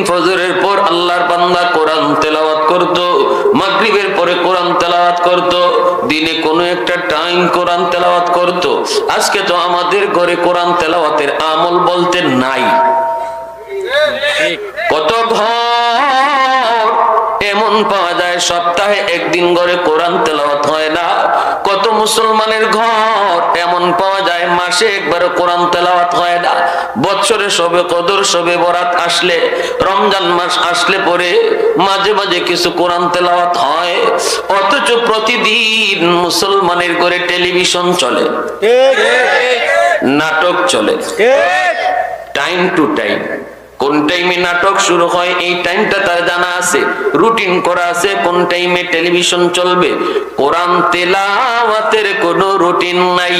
ফজরের পর আল্লাহর বান্দা কোরআন তেলাওয়াত করত, মাগরিবের পরে কোরআন তেলাওয়াত করত, দিনে কোনো একটা টাইম কোরআন তেলাওয়াত করত। আজকে তো আমাদের ঘরে কোরআন তেলাওয়াতের আমল বলতে নাই। কত ঘর এমন পাওয়া যায় সপ্তাহে একদিন ঘরে কোরআন তেলাওয়াত হয় না। কত মুসলমানের ঘর এমন পাওয়া যায় মাসে একবারও কোরআন তেলাওয়াত হয় না। বৎসরে সবে কদর, সবে বরাত আসলে, রমজান মাস আসলে পরে মাঝে মাঝে কিছু কোরআন তেলাওয়াত হয়। অথচ প্রতিদিন মুসলমানের ঘরে টেলিভিশন চলে, নাটক চলে, টাইম টু টাইম। কোন টাইমে নাটক শুরু হয় এই টাইমটা তার জানা আছে, রুটিন করা আছে কোন টাইমে টেলিভিশন চলবে। কোরআন তেলাওয়াতের কোনো রুটিন নাই।